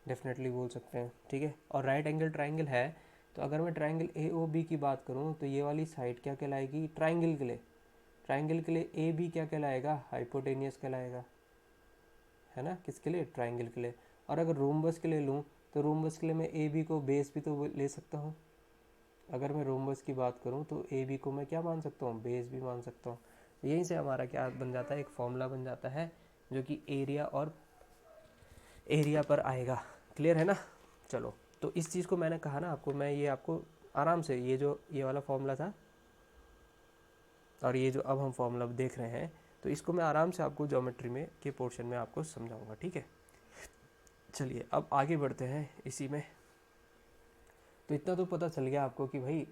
definitely बोल सकते हैं, ठीक है। और राइट एंगल ट्राइंगल है, तो अगर मैं ट्राइंगल AOB की बात करूं तो ये वाली साइड क्या कहलाएगी, ट्राइंगल के लिए, ट्राइंगल के लिए AB क्या कहलाएगा, हाइपोटेनियस कहलाएगा, है ना, किसके लिए, ट्राइंगल के लिए। और अगर रोम्बस के लिए लूँ तो रोम्बस के लिए मैं AB को बेस भी तो ले सकता हूँ, अगर मैं रोम्बस की बात करूँ तो AB को मैं क्या मान सकता हूँ, बेस भी मान सकता हूँ। यहीं से हमारा क्या बन जाता है, एक फॉर्मूला बन जाता है जो कि एरिया और एरिया पर आएगा, क्लियर है ना। चलो, तो इस चीज़ को मैंने कहा ना आपको, मैं ये आपको आराम से ये वाला फॉर्मूला था और ये जो अब हम फॉर्मूला देख रहे हैं, तो इसको मैं आराम से आपको ज्योमेट्री में के पोर्शन में आपको समझाऊंगा, ठीक है। चलिए अब आगे बढ़ते हैं इसी में। तो इतना तो पता चल गया आपको कि भाई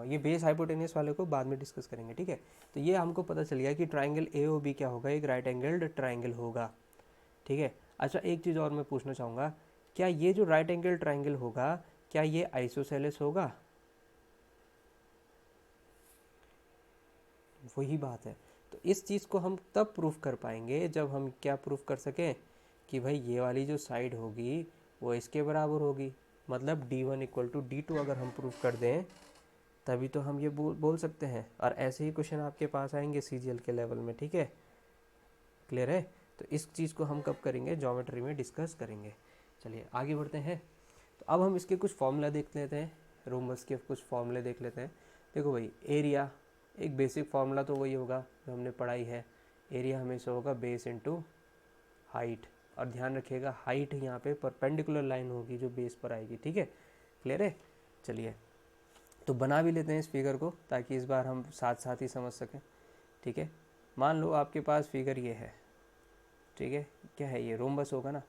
ये बेस हाइपोटेनियस वाले को बाद में डिस्कस करेंगे, ठीक है। तो ये हमको पता चल गया कि ट्राइंगल ए ओ बी क्या होगा, एक राइट एंगल्ड ट्राइंगल होगा, ठीक है। अच्छा, एक चीज़ और मैं पूछना चाहूँगा, क्या ये जो राइट एंगल ट्राइंगल होगा, क्या ये आइसोसेलेस होगा? वही बात है। तो इस चीज़ को हम तब प्रूफ कर पाएंगे जब हम क्या प्रूफ कर सकें कि भाई ये वाली जो साइड होगी वो इसके बराबर होगी, मतलब d1 इक्वल टू d2 अगर हम प्रूफ कर दें तभी तो हम ये बोल सकते हैं। और ऐसे ही क्वेश्चन आपके पास आएंगे सीजीएल के लेवल में, ठीक है, क्लियर है। तो इस चीज़ को हम कब करेंगे, ज्योमेट्री में डिस्कस करेंगे। चलिए आगे बढ़ते हैं। तो अब हम इसके कुछ फॉर्मूला देख लेते हैं, रोम्बस के कुछ फॉर्मूले देख लेते हैं। देखो भाई, एरिया एक बेसिक फार्मूला तो वही होगा जो हमने पढ़ाई है, एरिया हमेशा होगा बेस इनटू हाइट। और ध्यान रखिएगा हाइट यहाँ पे परपेंडिकुलर लाइन होगी जो बेस पर आएगी, ठीक है, क्लियर है। चलिए तो बना भी लेते हैं इस फिगर को ताकि इस बार हम साथ साथ ही समझ सकें, ठीक है। मान लो आपके पास फिगर ये है, ठीक है, क्या है ये, रोम्बस होगा ना,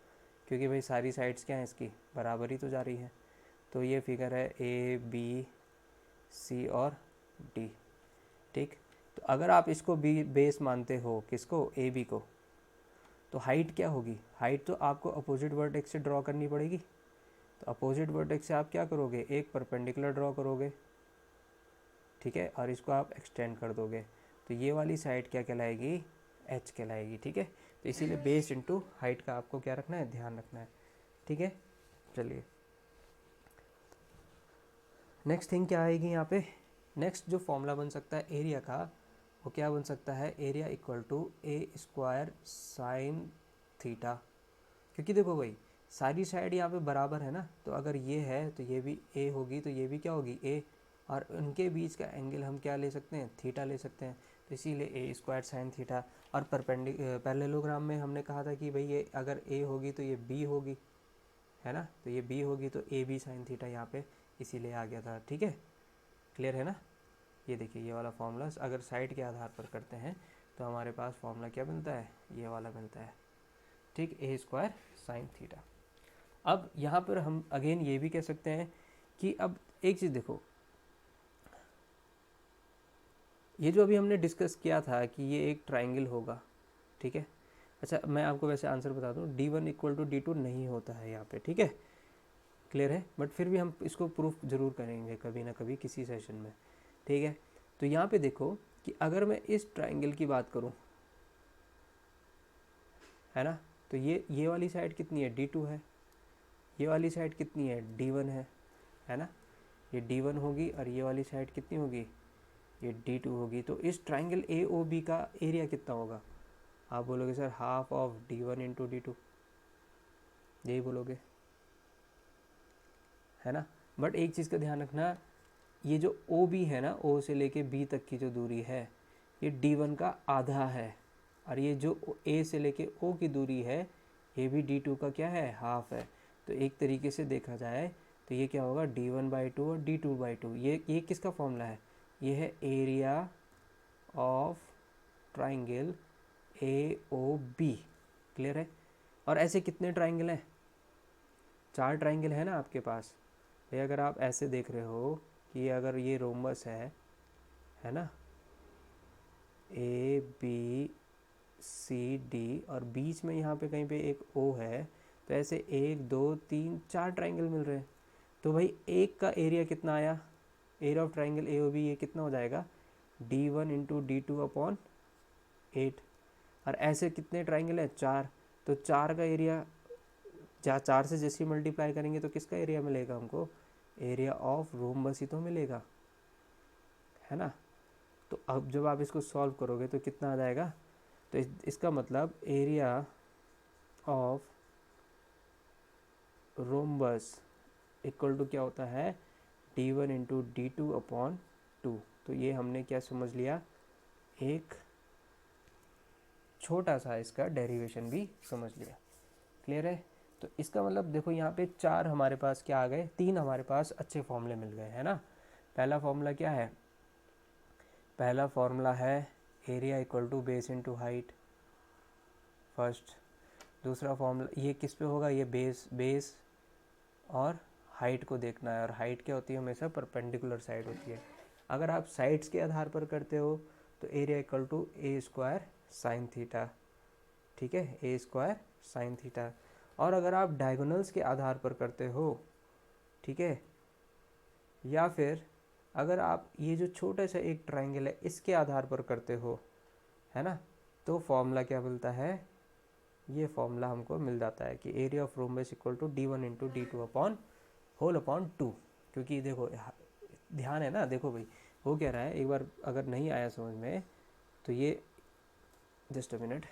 क्योंकि भाई सारी साइड्स क्या हैं इसकी, बराबर ही तो जा रही हैं। तो ये फिगर है ए बी सी और डी, ठीक। तो अगर आप इसको बी बेस मानते हो, किसको, ए बी को, तो हाइट क्या होगी, हाइट तो आपको अपोजिट वर्टेक्स से ड्रॉ करनी पड़ेगी। तो अपोजिट वर्टेक्स से आप क्या करोगे, एक परपेंडिकुलर ड्रॉ करोगे, ठीक है, और इसको आप एक्सटेंड कर दोगे। तो ये वाली साइड क्या कहलाएगी, एच कहलाएगी, ठीक है। तो इसीलिए बेस इनटू हाइट का आपको क्या रखना है, ध्यान रखना है, ठीक है। चलिए नेक्स्ट थिंग क्या आएगी यहाँ पे, नेक्स्ट जो फॉर्मूला बन सकता है एरिया का, वो क्या बन सकता है, area equal to A square sine theta. क्योंकि देखो भाई सारी साइड यहाँ पे बराबर है ना, तो अगर ये है तो ये भी ए होगी, तो ये भी क्या होगी, ए, और उनके बीच का एंगल हम क्या ले सकते हैं, थीटा ले सकते हैं। तो इसीलिए ए स्क्वायर साइन थीटा। और पैरेललोग्राम में हमने कहा था कि भाई ये अगर ए होगी तो ये बी होगी, है ना, तो ये बी होगी, तो ए बी साइन थीटा यहाँ पे इसीलिए आ गया था, ठीक है, क्लियर है ना। ये देखिए ये वाला फॉर्मूला अगर साइड के आधार पर करते हैं तो हमारे पास फॉर्मूला क्या बनता है, ये वाला बनता है, ठीक, ए स्क्वायर साइन थीटा। अब यहाँ पर हम अगेन ये भी कह सकते हैं कि अब एक चीज़ देखो, ये जो अभी हमने डिस्कस किया था कि ये एक ट्राइंगल होगा, ठीक है। अच्छा मैं आपको वैसे आंसर बता दूँ, d1 इक्वल टू d2 नहीं होता है यहाँ पे, ठीक है, क्लियर है। बट फिर भी हम इसको प्रूफ जरूर करेंगे कभी ना कभी किसी सेशन में, ठीक है। तो यहाँ पे देखो कि अगर मैं इस ट्राइंगल की बात करूँ, है ना, तो ये वाली साइड कितनी है, d2 है, ये वाली साइड कितनी है, d1 है ना, ये d1 होगी, और ये वाली साइड कितनी होगी, ये d2 होगी। तो इस ट्राइंगल ए ओ बी का एरिया कितना होगा, आप बोलोगे sir half of d1 into d2, यही बोलोगे, है ना। बट एक चीज़ का ध्यान रखना, ये जो ओ बी है ना, ओ से लेके बी तक की जो दूरी है ये d1 का आधा है, और ये जो ए से लेके ओ की दूरी है ये भी d2 का क्या है, हाफ है। तो एक तरीके से देखा जाए तो ये क्या होगा, d1/2 और d2/2। ये किसका फॉर्मूला है, ये है area of triangle A O B, clear है। और ऐसे कितने ट्राइंगल हैं, 4 ट्राइंगल है ना आपके पास। ये अगर आप ऐसे देख रहे हो कि अगर ये रोम्बस है ना, ए बी सी डी, और बीच में यहाँ पे कहीं पे एक ओ है, तो ऐसे 1 2 3 4 ट्राइंगल मिल रहे हैं। तो भाई एक का एरिया कितना आया, area of triangle A O B, ये कितना हो जाएगा, d1 इंटू d2 अपॉन 8। और ऐसे कितने ट्राइंगल है, 4, तो 4 का एरिया, 4 से जैसे मल्टीप्लाई करेंगे तो किसका एरिया मिलेगा हमको, एरिया ऑफ रोम्बस ही तो मिलेगा, है ना। तो अब जब आप इसको सॉल्व करोगे तो कितना आ जाएगा, तो इसका मतलब area of rhombus equal to क्या होता है, d1 इंटू d2 अपॉन 2। तो ये हमने क्या समझ लिया, एक छोटा सा इसका डेरिवेशन भी समझ लिया, क्लियर है। तो तो इसका मतलब देखो यहाँ पे 4 हमारे पास क्या आ गए, 3 हमारे पास अच्छे फॉर्मूले मिल गए, है ना। पहला फॉर्मूला क्या है, पहला फॉर्मूला है area equal to base into height, first. दूसरा फॉर्मूला ये किस पे होगा, ये बेस और हाइट को देखना है, और हाइट क्या होती है, हमेशा परपेंडिकुलर साइड होती है। अगर आप साइड्स के आधार पर करते हो तो area equal to A square sine theta, ठीक है, ए स्क्वायर साइन थीटा। और अगर आप डायगोनल्स के आधार पर करते हो, ठीक है, या फिर अगर आप ये जो छोटा सा एक ट्राइंगल है इसके आधार पर करते हो, है ना, तो फॉर्मूला क्या मिलता है, ये फॉर्मूला हमको मिल जाता है कि area of rhombus equal to d1 into d2 upon whole upon 2। क्योंकि देखो ध्यान है ना, देखो भाई वो कह रहा है, एक बार अगर नहीं आया समझ में तो ये जस्ट अ मिनट,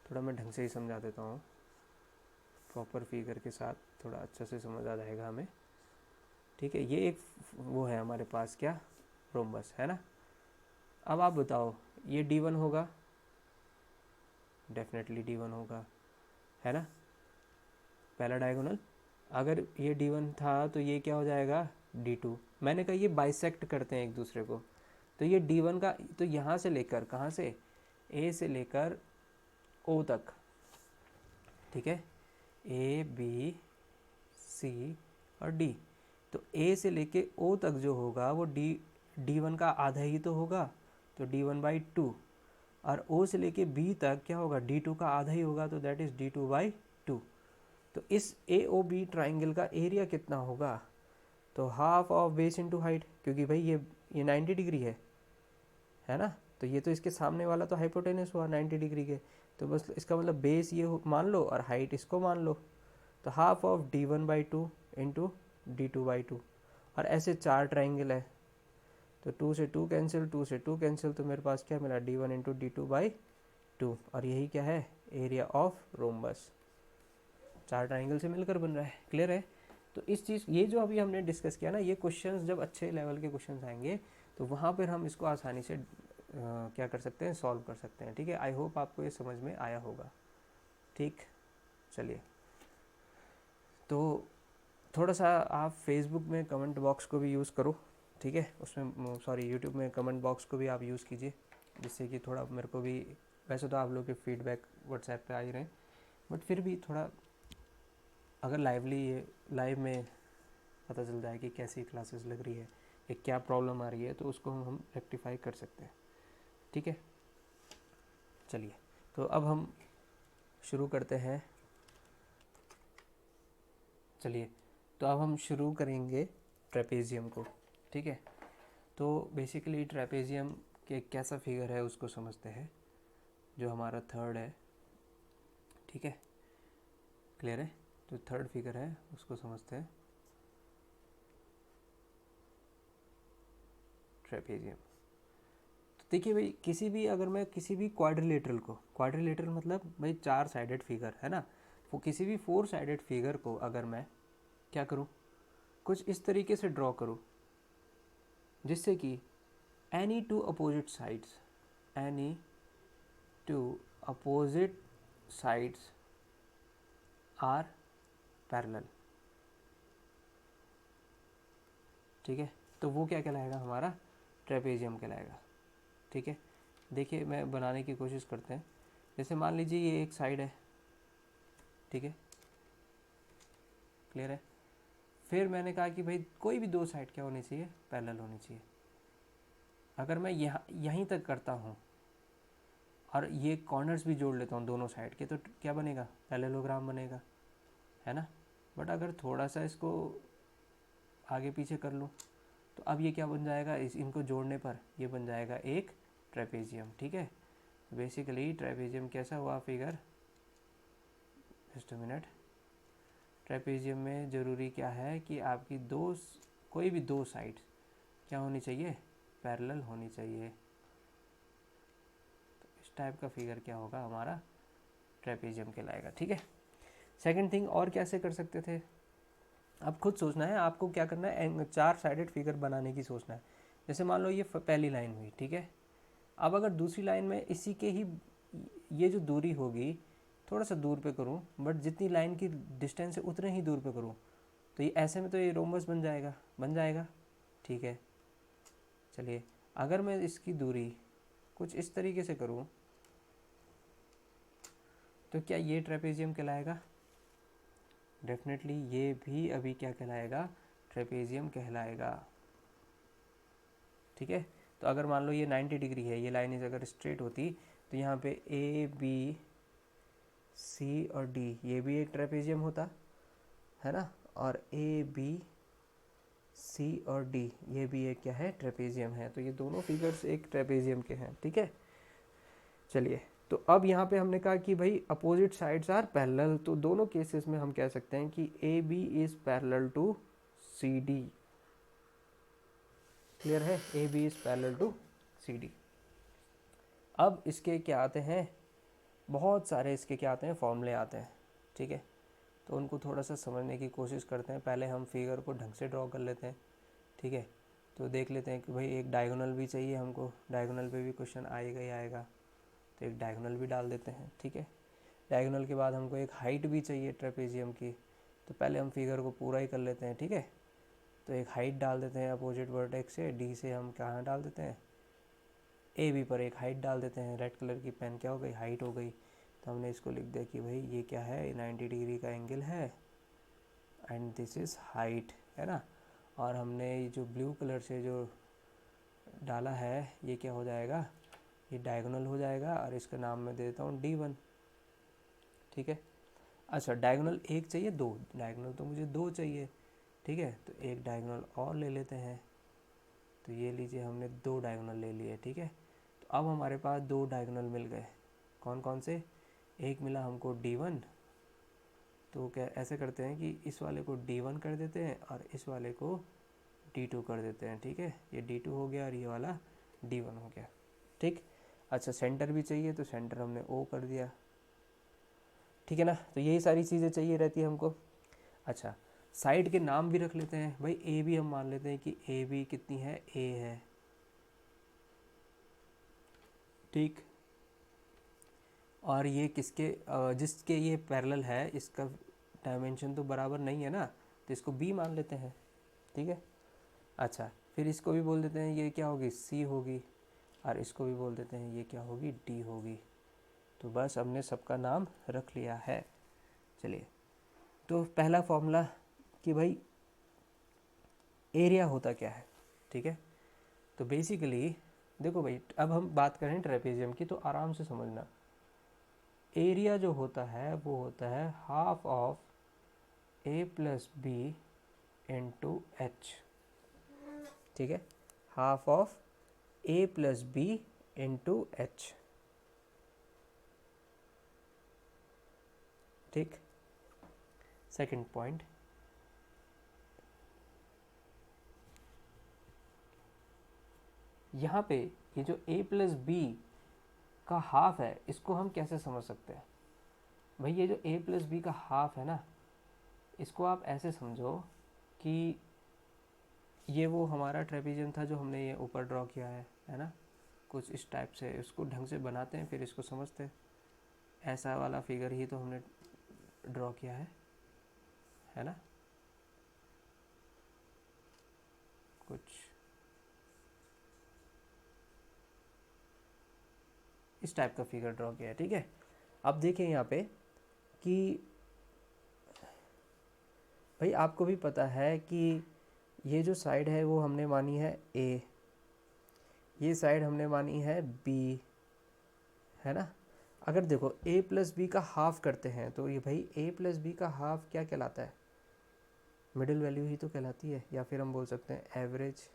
थोड़ा मैं ढंग से ही समझा देता हूँ, प्रॉपर फिगर के साथ थोड़ा अच्छा से समझ आ जाएगा हमें, ठीक है। ये एक वो है हमारे पास क्या, रोम्बस, है ना। अब आप बताओ ये d1 होगा, डेफिनेटली d1 होगा, है ना, पहला डायगोनल। अगर ये d1 था तो ये क्या हो जाएगा, d2। मैंने कहा ये बाइसेक्ट करते हैं एक दूसरे को, तो ये d1 का, तो यहाँ से लेकर कहाँ से, a से लेकर o तक, ठीक है, a b c और d। तो a से लेके o तक जो होगा वो d1 का आधा ही तो होगा, तो d1/2। और o से लेके b तक क्या होगा, d2 का आधा ही होगा, तो दैट इज d2/2। तो इस AOB ट्राइंगल का एरिया कितना होगा, तो half of base into height, क्योंकि भाई ये 90 डिग्री है ना, तो ये तो इसके सामने वाला तो हाइपोटेनस हुआ 90 डिग्री के, तो बस इसका मतलब बेस ये मान लो और हाइट इसको मान लो, तो half of d1/2 into d2/2। और ऐसे 4 ट्राइंगल है, तो 2 से 2 कैंसिल, 2 से 2 कैंसिल, तो मेरे पास क्या मिला, d1 इंटू d2/2। और यही क्या है, एरिया ऑफ रोम्बस, 4 ट्राइंगल से मिलकर बन रहा है, क्लियर है। तो इस चीज़, ये जो अभी हमने डिस्कस किया ना, ये क्वेश्चंस जब अच्छे लेवल के क्वेश्चंस आएंगे तो वहाँ पर हम इसको आसानी से क्या कर सकते हैं, सॉल्व कर सकते हैं, ठीक है। आई होप आपको ये समझ में आया होगा, ठीक। चलिए, तो थोड़ा सा आप फेसबुक में कमेंट बॉक्स को भी यूज़ करो, ठीक है, उसमें सॉरी यूट्यूब में कमेंट बॉक्स को भी आप यूज़ कीजिए, जिससे कि थोड़ा मेरे को भी, वैसे तो आप लोग के फीडबैक व्हाट्सएप पे आ ही रहे हैं, बट फिर भी थोड़ा अगर लाइव में पता चल जाए कि कैसी क्लासेस लग रही है या क्या प्रॉब्लम आ रही है, तो उसको हम रेक्टिफाई कर सकते हैं, ठीक है। चलिए, तो अब हम शुरू करते हैं, चलिए, तो अब हम शुरू करेंगे ट्रेपेजियम को, ठीक है। तो बेसिकली ट्रेपेजियम के कैसा फिगर है उसको समझते हैं, जो हमारा थर्ड है, ठीक है, क्लियर है। तो थर्ड फिगर है उसको समझते हैं, ट्रेपेजियम। तो देखिए भाई, किसी भी, अगर मैं किसी भी क्वाड्रिलेटरल को, क्वाड्रिलेटरल मतलब भाई 4 साइडेड फिगर, है ना, वो किसी भी 4 साइडेड फिगर को अगर मैं क्या करूँ, कुछ इस तरीके से ड्रॉ करूँ जिससे कि any two opposite sides are parallel, ठीक है, तो वो क्या कहलाएगा, हमारा ट्रेपेजियम कहलाएगा, ठीक है। देखिए मैं बनाने की कोशिश करते हैं, जैसे मान लीजिए ये एक साइड है, ठीक है, क्लियर है। फिर मैंने कहा कि भाई कोई भी 2 साइड क्या होनी चाहिए, पैरेलल होनी चाहिए। अगर मैं यहीं तक करता हूँ और ये कॉर्नर्स भी जोड़ लेता हूँ दोनों साइड के, तो क्या बनेगा, पैरेललोग्राम बनेगा, है ना। बट अगर थोड़ा सा इसको आगे पीछे कर लूँ तो अब ये क्या बन जाएगा, इनको जोड़ने पर ये बन जाएगा एक ट्रेपेजियम, ठीक है। बेसिकली ट्रेपेजियम कैसा हुआ figure, just a minute. Trapezium में ज़रूरी क्या है कि आपकी कोई भी 2 साइड क्या होनी चाहिए, पैरेलल होनी चाहिए। तो इस टाइप का फिगर क्या होगा, हमारा ट्रेपेजियम कहलाएगा, ठीक है। सेकंड थिंग और कैसे कर सकते थे, अब खुद सोचना है आपको, क्या करना है, 4 साइडेड फिगर बनाने की सोचना है। जैसे मान लो ये पहली लाइन हुई, ठीक है। अब अगर दूसरी लाइन में इसी के ही ये जो दूरी होगी थोड़ा सा दूर पे करूँ, बट जितनी लाइन की डिस्टेंस है उतने ही दूर पे करूँ, तो ये ऐसे में तो ये रोम्बस बन जाएगा। ठीक है, चलिए अगर मैं इसकी दूरी कुछ इस तरीके से करूँ तो क्या ये ट्रेपेजियम कहलाएगा? डेफिनेटली ये भी अभी क्या कहलाएगा? ट्रेपेजियम कहलाएगा। ठीक है, तो अगर मान लो ये 90 डिग्री है, ये लाइन अगर स्ट्रेट होती तो यहाँ पे ए बी सी और डी ये भी एक ट्रेपेजियम होता है ना, और ए बी सी और डी ये भी एक क्या है? ट्रेपेजियम है। तो ये दोनों फिगर्स एक ट्रेपेजियम के हैं। ठीक है, चलिए तो अब यहाँ पे हमने कहा कि भाई अपोजिट साइड्स आर पैरेलल, तो दोनों केसेस में हम कह सकते हैं कि a b is parallel to C d. Clear है? A b is parallel to C d. अब इसके क्या आते हैं? बहुत सारे इसके क्या आते हैं? फॉर्मूले आते हैं। ठीक है, तो उनको थोड़ा सा समझने की कोशिश करते हैं। पहले हम फिगर को ढंग से ड्रॉ कर लेते हैं। ठीक है, तो देख लेते हैं कि भाई एक डायगोनल भी चाहिए हमको, डायगोनल पे भी क्वेश्चन आएगा ही आएगा, तो एक डायगोनल भी डाल देते हैं। ठीक है, डायगोनल के बाद हमको एक हाइट भी चाहिए ट्रेपेजियम की, तो पहले हम फिगर को पूरा ही कर लेते हैं। ठीक है, तो एक हाइट डाल देते हैं अपोजिट वर्टेक्स से, डी से हम कहाँ डाल देते हैं? ए बी पर एक हाइट डाल देते हैं। रेड कलर की पेन क्या हो गई? हाइट हो गई। तो हमने इसको लिख दिया कि भाई ये क्या है? 90 डिग्री का एंगल है एंड दिस इज़ हाइट, है ना। और हमने जो ब्लू कलर से जो डाला है ये क्या हो जाएगा? ये डायगोनल हो जाएगा, और इसका नाम मैं दे देता हूँ D1। ठीक है, अच्छा डायगोनल एक चाहिए? दो डायगोनल तो मुझे दो चाहिए। ठीक है, तो एक डायगोनल और ले लेते हैं। तो ये लीजिए, हमने दो डायगोनल ले लिए। ठीक है, तो अब हमारे पास दो डायगोनल मिल गए। कौन कौन से? एक मिला हमको D1, तो क्या ऐसे करते हैं कि इस वाले को D1 कर देते हैं और इस वाले को D2 कर देते हैं। ठीक है, ये D2 हो गया और ये वाला D1 हो गया। ठीक, अच्छा सेंटर भी चाहिए, तो सेंटर हमने O कर दिया। ठीक है ना, तो यही सारी चीज़ें चाहिए रहती है हमको। अच्छा, साइड के नाम भी रख लेते हैं भाई। ए बी हम मान लेते हैं कि ए बी कितनी है? ए है। ठीक, और ये किसके जिसके ये पैरेलल है इसका डायमेंशन तो बराबर नहीं है ना, तो इसको बी मान लेते हैं। ठीक है, अच्छा फिर इसको भी बोल देते हैं ये क्या होगी? सी होगी, और इसको भी बोल देते हैं ये क्या होगी? डी होगी। तो बस हमने सबका नाम रख लिया है। चलिए, तो पहला फॉर्मूला कि भाई एरिया होता क्या है। ठीक है, तो बेसिकली देखो भाई, अब हम बात करें ट्रेपेजियम की तो आराम से समझना। एरिया जो होता है वो होता है half of A plus B into H. ठीक है, half of A plus B into H. ठीक, सेकंड पॉइंट, यहाँ पे ये जो a प्लस बी का हाफ है इसको हम कैसे समझ सकते हैं? भाई ये जो a प्लस बी का हाफ है ना, इसको आप ऐसे समझो कि ये वो हमारा ट्रेपेजियम था जो हमने ये ऊपर ड्रॉ किया है ना। कुछ इस टाइप से इसको ढंग से बनाते हैं, फिर इसको समझते हैं। ऐसा वाला फिगर ही तो हमने ड्रॉ किया है ना। कुछ इस टाइप का फिगर ड्रॉ किया है। ठीक है, अब देखें यहाँ पे कि भाई आपको भी पता है कि ये जो साइड है वो हमने मानी है ए, ये साइड हमने मानी है बी, है ना। अगर देखो a प्लस बी का हाफ करते हैं तो ये भाई a प्लस बी का हाफ क्या कहलाता है? मिडिल वैल्यू ही तो कहलाती है, या फिर हम बोल सकते हैं average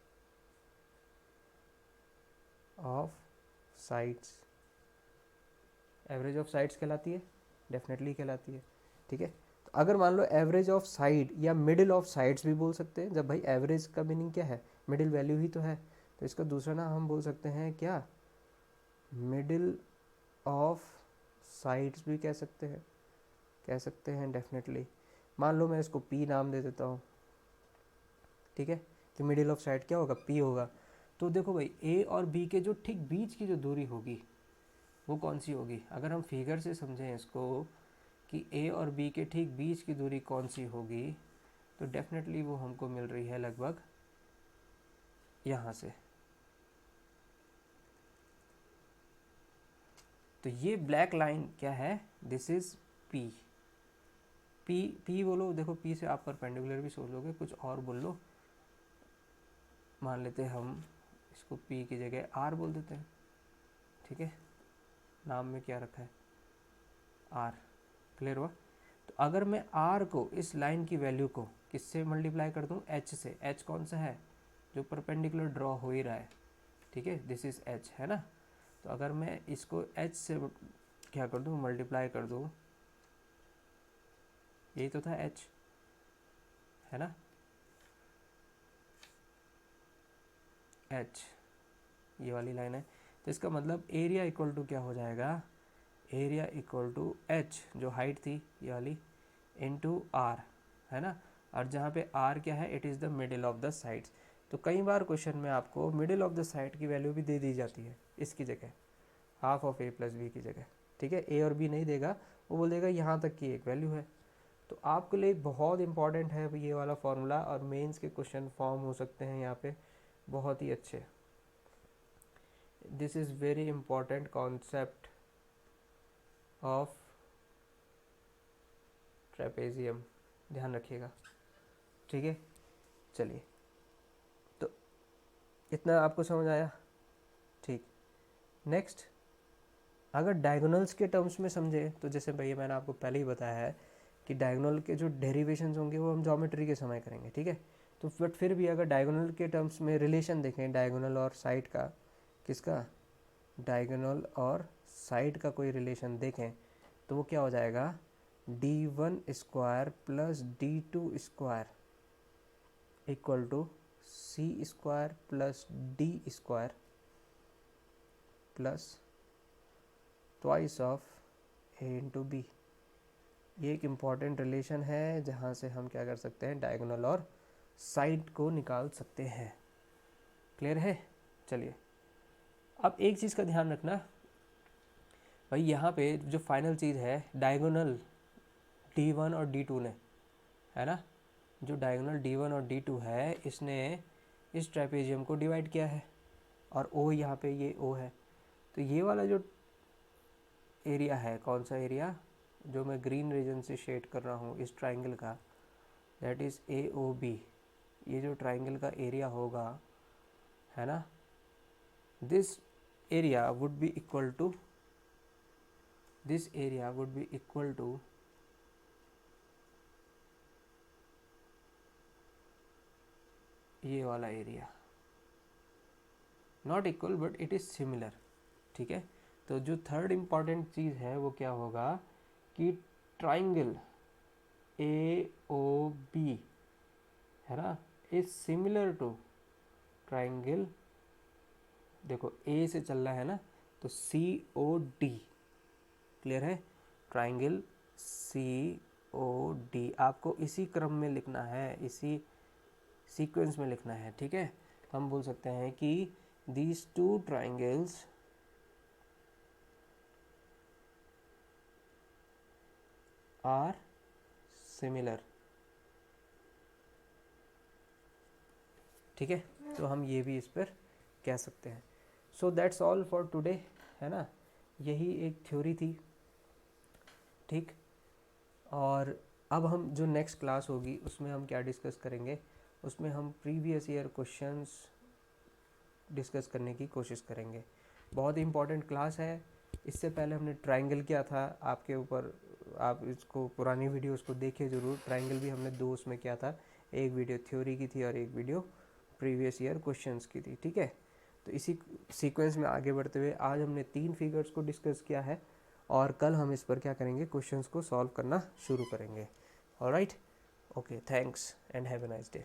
of sides. Average of sides कहलाती है, डेफिनेटली कहलाती है। ठीक है, तो अगर मान लो एवरेज ऑफ साइड या मिडिल ऑफ साइड्स भी बोल सकते हैं। जब भाई एवरेज का मीनिंग क्या है? मिडिल वैल्यू ही तो है, तो इसका दूसरा नाम हम बोल सकते हैं क्या? मिडिल ऑफ साइड्स भी कह सकते हैं डेफिनेटली। मान लो मैं इसको P नाम दे देता हूँ। ठीक है, कि मिडिल ऑफ साइड क्या होगा? P होगा। तो देखो भाई A और B के जो ठीक बीच की जो दूरी होगी वो कौन सी होगी? अगर हम फिगर से समझें इसको कि ए और बी के ठीक बीच की दूरी कौन सी होगी, तो डेफिनेटली वो हमको मिल रही है लगभग यहाँ से। तो ये ब्लैक लाइन क्या है? This is P. P P बोलो, देखो पी से आप परपेंडिकुलर भी सोच लोगे, कुछ और बोल लो, मान लेते हैं हम इसको पी की जगह आर बोल देते हैं, ठीक है, नाम में क्या रखा है? आर। क्लियर हुआ? तो अगर मैं आर को, इस लाइन की वैल्यू को किससे मल्टीप्लाई कर दूं? एच से। एच कौन सा है? जो परपेंडिकुलर ड्रॉ हो ही रहा है, ठीक है, दिस इज एच, है ना। तो अगर मैं इसको एच से क्या कर दूं? मल्टीप्लाई कर दूं, यही तो था एच, है ना, एच, ये वाली लाइन है। तो इसका मतलब एरिया इक्वल टू क्या हो जाएगा? एरिया इक्वल टू एच, जो हाइट थी ये वाली, इनटू आर, है ना। और जहाँ पे आर क्या है? It is the middle of the sides. तो कई बार क्वेश्चन में आपको मिडिल ऑफ द साइड की वैल्यू भी दे दी जाती है, इसकी जगह half of A plus B की जगह, ठीक है। ए और बी नहीं देगा, वो बोल देगा यहाँ तक की एक वैल्यू है। तो आपके लिए बहुत इंपॉर्टेंट है ये वाला फॉर्मूला, और मेंस के क्वेश्चन फॉर्म हो सकते हैं यहाँ पे बहुत ही अच्छे। This is very important concept of trapezium, ध्यान रखिएगा, ठीक है। चलिए, तो इतना आपको समझ आया? ठीक। नेक्स्ट, अगर डायगोनल्स के टर्म्स में समझे तो जैसे भैया मैंने आपको पहले ही बताया है कि डायगोनल के जो डेरिवेशंस होंगे वो हम ज्योमेट्री के समय करेंगे, ठीक है। तो बट फिर भी अगर डायगोनल के टर्म्स में रिलेशन देखें, डायगोनल और साइड का, किसका? डायगोनल और साइड का कोई रिलेशन देखें, तो वो क्या हो जाएगा? d1 square plus d2 square equal to C square plus D square plus twice of A into B. ये एक इम्पॉर्टेंट रिलेशन है जहाँ से हम क्या कर सकते हैं? डायगोनल और साइड को निकाल सकते हैं। क्लियर है? चलिए, अब एक चीज़ का ध्यान रखना भाई, यहाँ पे जो फाइनल चीज़ है, डायगोनल d1 और d2 ने, है ना, जो डायगोनल d1 और d2 है, इसने इस ट्रेपेजियम को डिवाइड किया है, और ओ यहाँ पे ये ओ है। तो ये वाला जो एरिया है, कौन सा एरिया? जो मैं ग्रीन रीजन से शेड कर रहा हूँ इस ट्राइंगल का, दैट इज़ AOB। ये जो ट्राइंगल का एरिया होगा, है ना, this area would be equal to, this area would be equal to ये वाला area, not equal but it is similar, ठीक है। तो जो थर्ड इम्पॉर्टेंट चीज़ है वो क्या होगा कि ट्राइंगल AOB, है ना, इज सिमिलर टू ट्राइंगल, देखो ए से चल रहा है ना, तो COD। क्लियर है? ट्राइंगल COD आपको इसी क्रम में लिखना है, इसी सीक्वेंस में लिखना है, ठीक है। तो हम बोल सकते हैं कि these two triangles are similar, ठीक है। तो हम ये भी इस पर कह सकते हैं। So that's all for today, है ना, यही एक थ्योरी थी, ठीक। और अब हम जो नेक्स्ट क्लास होगी उसमें हम क्या डिस्कस करेंगे? उसमें हम प्रीवियस ईयर क्वेश्चंस डिस्कस करने की कोशिश करेंगे। बहुत ही इंपॉर्टेंट क्लास है। इससे पहले हमने ट्रायंगल किया था, आपके ऊपर, आप इसको पुरानी वीडियोस को देखिए ज़रूर। ट्रायंगल भी हमने 2 उसमें किया था, एक वीडियो थ्योरी की थी और एक वीडियो प्रीवियस ईयर क्वेश्चंस की थी, ठीक है। तो इसी सीक्वेंस में आगे बढ़ते हुए आज हमने 3 फिगर्स को डिस्कस किया है, और कल हम इस पर क्या करेंगे? क्वेश्चंस को सॉल्व करना शुरू करेंगे। Alright, okay, thanks and have a nice day.